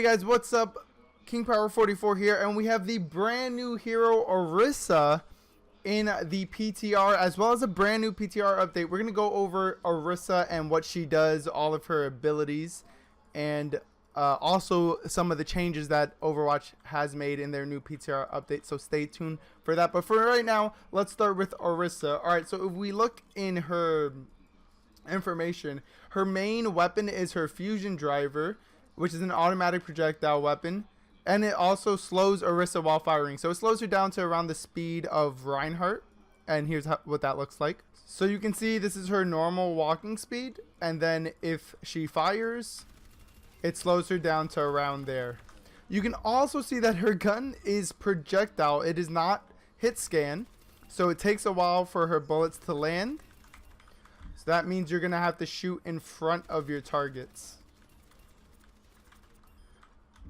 Hey guys, what's up? King Power 44 here, and we have the brand new hero Orisa in the PTR, as well as a brand new PTR update. We're gonna go over Orisa and what she does, all of her abilities, and also some of the changes that Overwatch has made in their new PTR update. So stay tuned for that. But for right now, let's start with Orisa. All right, so if we look in her information, her main weapon is her fusion driver, which is an automatic projectile weapon, and it also slows Orisa while firing. So it slows her down to around the speed of Reinhardt, and here's what that looks like. So you can see this is her normal walking speed, and then if she fires, it slows her down to around there. You can also see that her gun is projectile. It is not hit scan, so it takes a while for her bullets to land. So that means you're gonna have to shoot in front of your targets.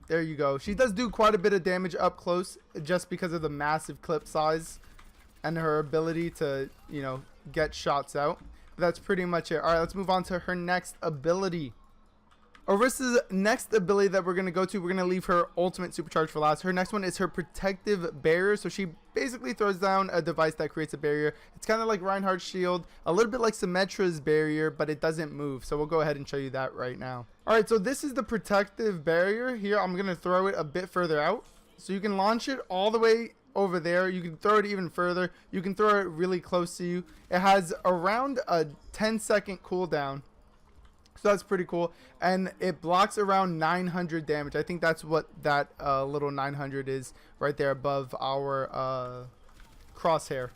There you go. She does do quite a bit of damage up close just because of the massive clip size and her ability to, you know, get shots out. But that's pretty much it. All right, let's move on to her next ability. Orisa's next ability that we're going to go to, we're going to leave her ultimate supercharge for last. Her next one is her protective barrier. So she basically throws down a device that creates a barrier. It's kind of like Reinhardt's shield, a little bit like Symmetra's barrier, but it doesn't move. So we'll go ahead and show you that right now. All right, so this is the protective barrier. Here, I'm going to throw it a bit further out. So you can launch it all the way over there. You can throw it even further. You can throw it really close to you. It has around a 10-second cooldown. So that's pretty cool, and it blocks around 900 damage. I think that's what that little 900 is right there above our crosshair.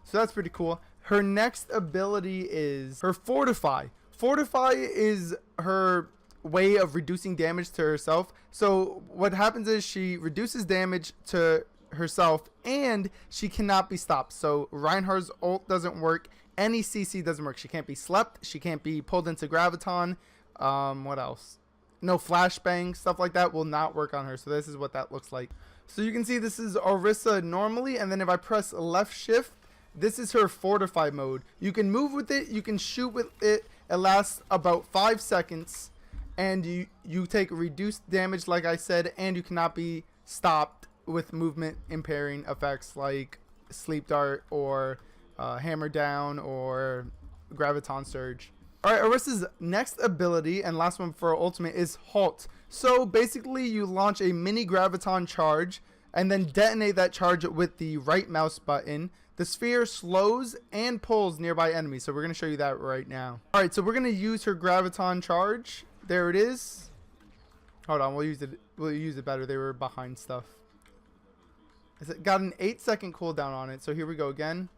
So that's pretty cool. Her next ability is her Fortify. Fortify is her way of reducing damage to herself. So what happens is she reduces damage to herself, and she cannot be stopped. So Reinhardt's ult doesn't work. Any CC doesn't work. She can't be slept. She can't be pulled into graviton. What else? No flashbang, stuff like that will not work on her. So this is what that looks like. So you can see this is Orisa normally, and then if I press left shift, this is her Fortify mode. You can move with it. You can shoot with it. It lasts about 5 seconds, and you take reduced damage, like I said, and you cannot be stopped with movement impairing effects like sleep dart or hammer down or graviton surge. All right, Orisa's next ability and last one for ultimate is halt. So basically you launch a mini graviton charge and then detonate that charge with the right mouse button. The sphere slows and pulls nearby enemies. So we're going to show you that right now. All right, so we're going to use her graviton charge. There it is. Hold on, we'll use it better. They were behind stuff. It got an 8-second cooldown on it. So here we go again.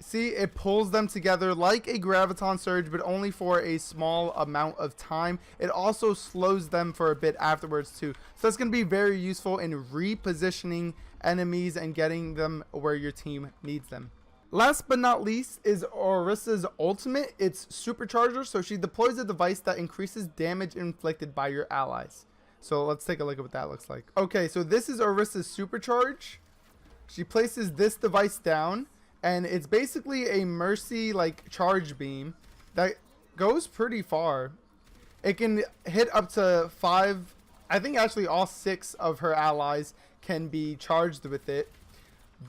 See, it pulls them together like a graviton surge, but only for a small amount of time. It also slows them for a bit afterwards too. So that's going to be very useful in repositioning enemies and getting them where your team needs them. Last but not least is Orisa's ultimate. It's supercharger. So she deploys a device that increases damage inflicted by your allies. So let's take a look at what that looks like. Okay, so this is Orisa's supercharge. She places this device down, and it's basically a mercy like charge beam that goes pretty far. It can hit up to 5, I think actually all 6 of her allies can be charged with it,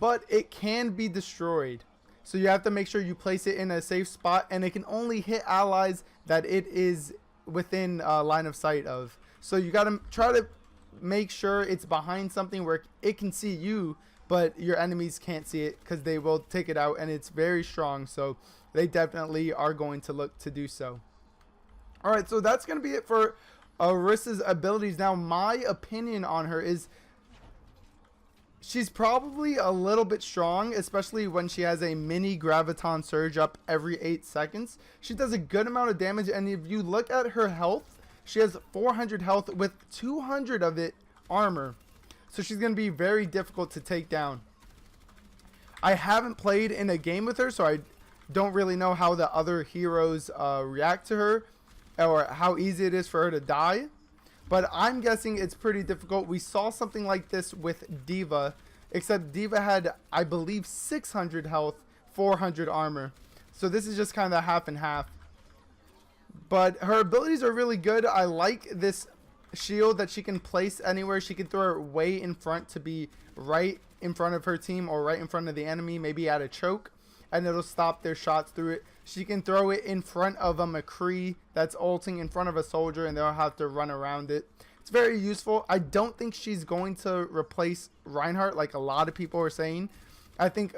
but it can be destroyed. So you have to make sure you place it in a safe spot, and it can only hit allies that it is within line of sight of. So you got to try to make sure it's behind something where it can see you, but your enemies can't see it because they will take it out, and it's very strong. So they definitely are going to look to do so. All right, so that's going to be it for Orisa's abilities. Now, my opinion on her is she's probably a little bit strong, especially when she has a mini graviton surge up every 8 seconds. She does a good amount of damage, and if you look at her health, she has 400 health with 200 of it armor. So she's going to be very difficult to take down. I haven't played in a game with her, so I don't really know how the other heroes react to her or how easy it is for her to die. But I'm guessing it's pretty difficult. We saw something like this with Diva, except Diva had, I believe, 600 health, 400 armor. So this is just kind of half and half. But her abilities are really good. I like this shield that she can place anywhere. She can throw it way in front to be right in front of her team or right in front of the enemy, maybe at a choke, and it'll stop their shots through it. She can throw it in front of a McCree that's ulting in front of a soldier, and they'll have to run around it. It's very useful. I don't think she's going to replace Reinhardt like a lot of people are saying. I think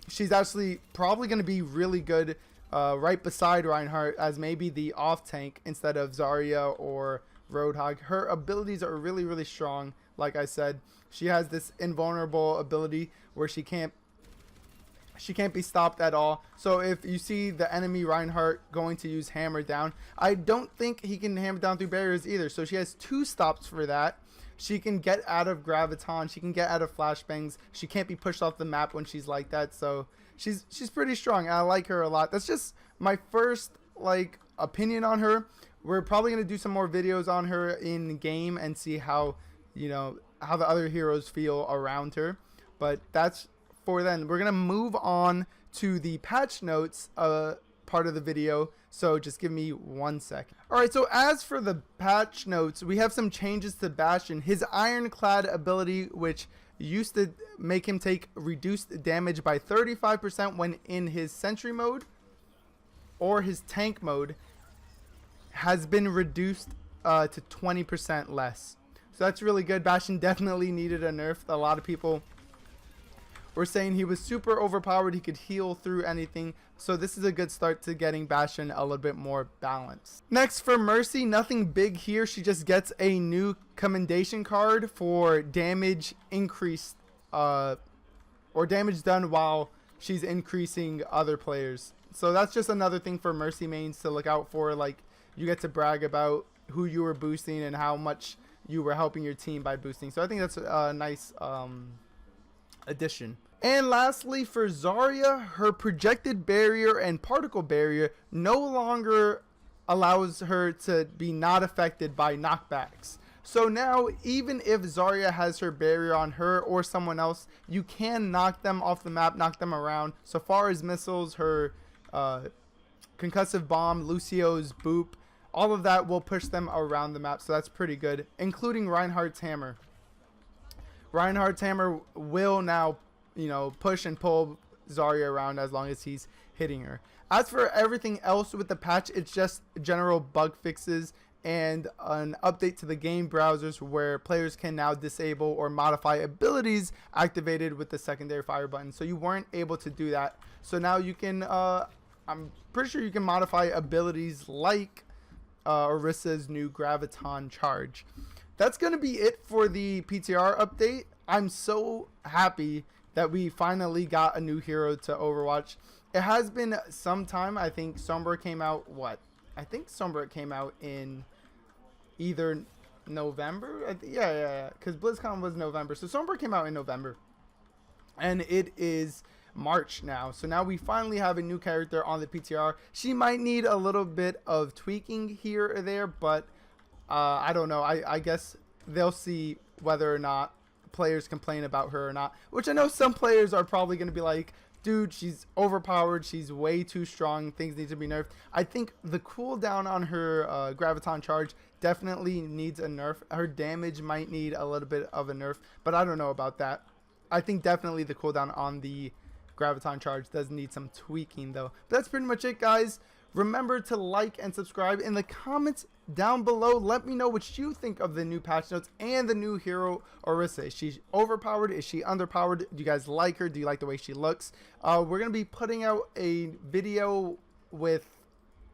she's actually probably going to be really good right beside Reinhardt as maybe the off tank instead of Zarya or Roadhog. Her abilities are really, really strong. Like I said, she has this invulnerable ability where she can't be stopped at all. So if you see the enemy Reinhardt going to use hammer down, I don't think he can hammer down through barriers either. So she has 2 stops for that. She can get out of graviton. She can get out of flashbangs. She can't be pushed off the map when she's like that. So she's pretty strong. I like her a lot. That's just my first opinion on her. We're probably going to do some more videos on her in game and see how, how the other heroes feel around her. But that's for then. We're going to move on to the patch notes part of the video. So just give me 1 second. Alright, so as for the patch notes, we have some changes to Bastion. His Ironclad ability, which used to make him take reduced damage by 35% when in his Sentry mode or his Tank mode, has been reduced to 20% less. So that's really good. Bastion definitely needed a nerf. A lot of people were saying he was super overpowered. He could heal through anything. So this is a good start to getting Bastion a little bit more balanced. Next for Mercy, nothing big here. She just gets a new commendation card for damage increased or damage done while she's increasing other players. So that's just another thing for Mercy mains to look out for. Like, you get to brag about who you were boosting and how much you were helping your team by boosting. So I think that's a nice addition. And lastly, for Zarya, her projected barrier and particle barrier no longer allows her to be not affected by knockbacks. So now, even if Zarya has her barrier on her or someone else, you can knock them off the map, knock them around. So far as missiles, her concussive bomb, Lucio's boop, all of that will push them around the map. So that's pretty good, including Reinhardt's hammer. Reinhardt's hammer will now, push and pull Zarya around as long as he's hitting her. As for everything else with the patch, it's just general bug fixes and an update to the game browsers where players can now disable or modify abilities activated with the secondary fire button. So you weren't able to do that. So now you can, I'm pretty sure you can modify abilities like Orisa's new graviton charge. That's going to be it for the PTR update. I'm so happy that we finally got a new hero to Overwatch. It has been some time. I think Sombra came out, I think Sombra came out in either November. Yeah, because BlizzCon was November. So Sombra came out in November. And it is March now. So now we finally have a new character on the PTR. She might need a little bit of tweaking here or there, but I don't know. I guess they'll see whether or not players complain about her or not, which I know some players are probably going to be like, dude, she's overpowered, she's way too strong, things need to be nerfed. I think the cooldown on her graviton charge definitely needs a nerf. Her damage might need a little bit of a nerf, but I don't know about that. I think definitely the cooldown on the graviton charge does need some tweaking though. But that's pretty much it, guys. Remember to like and subscribe. In the comments down below, let me know what you think of the new patch notes and the new hero Orisa. Is she overpowered? Is she underpowered? Do you guys like her? Do you like the way she looks? We're going to be putting out a video with,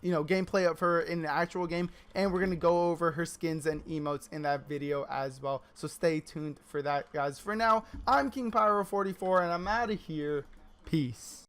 gameplay of her in the actual game, and we're going to go over her skins and emotes in that video as well. So stay tuned for that, guys. For now, I'm King Pyro 44, and I'm out of here. Peace.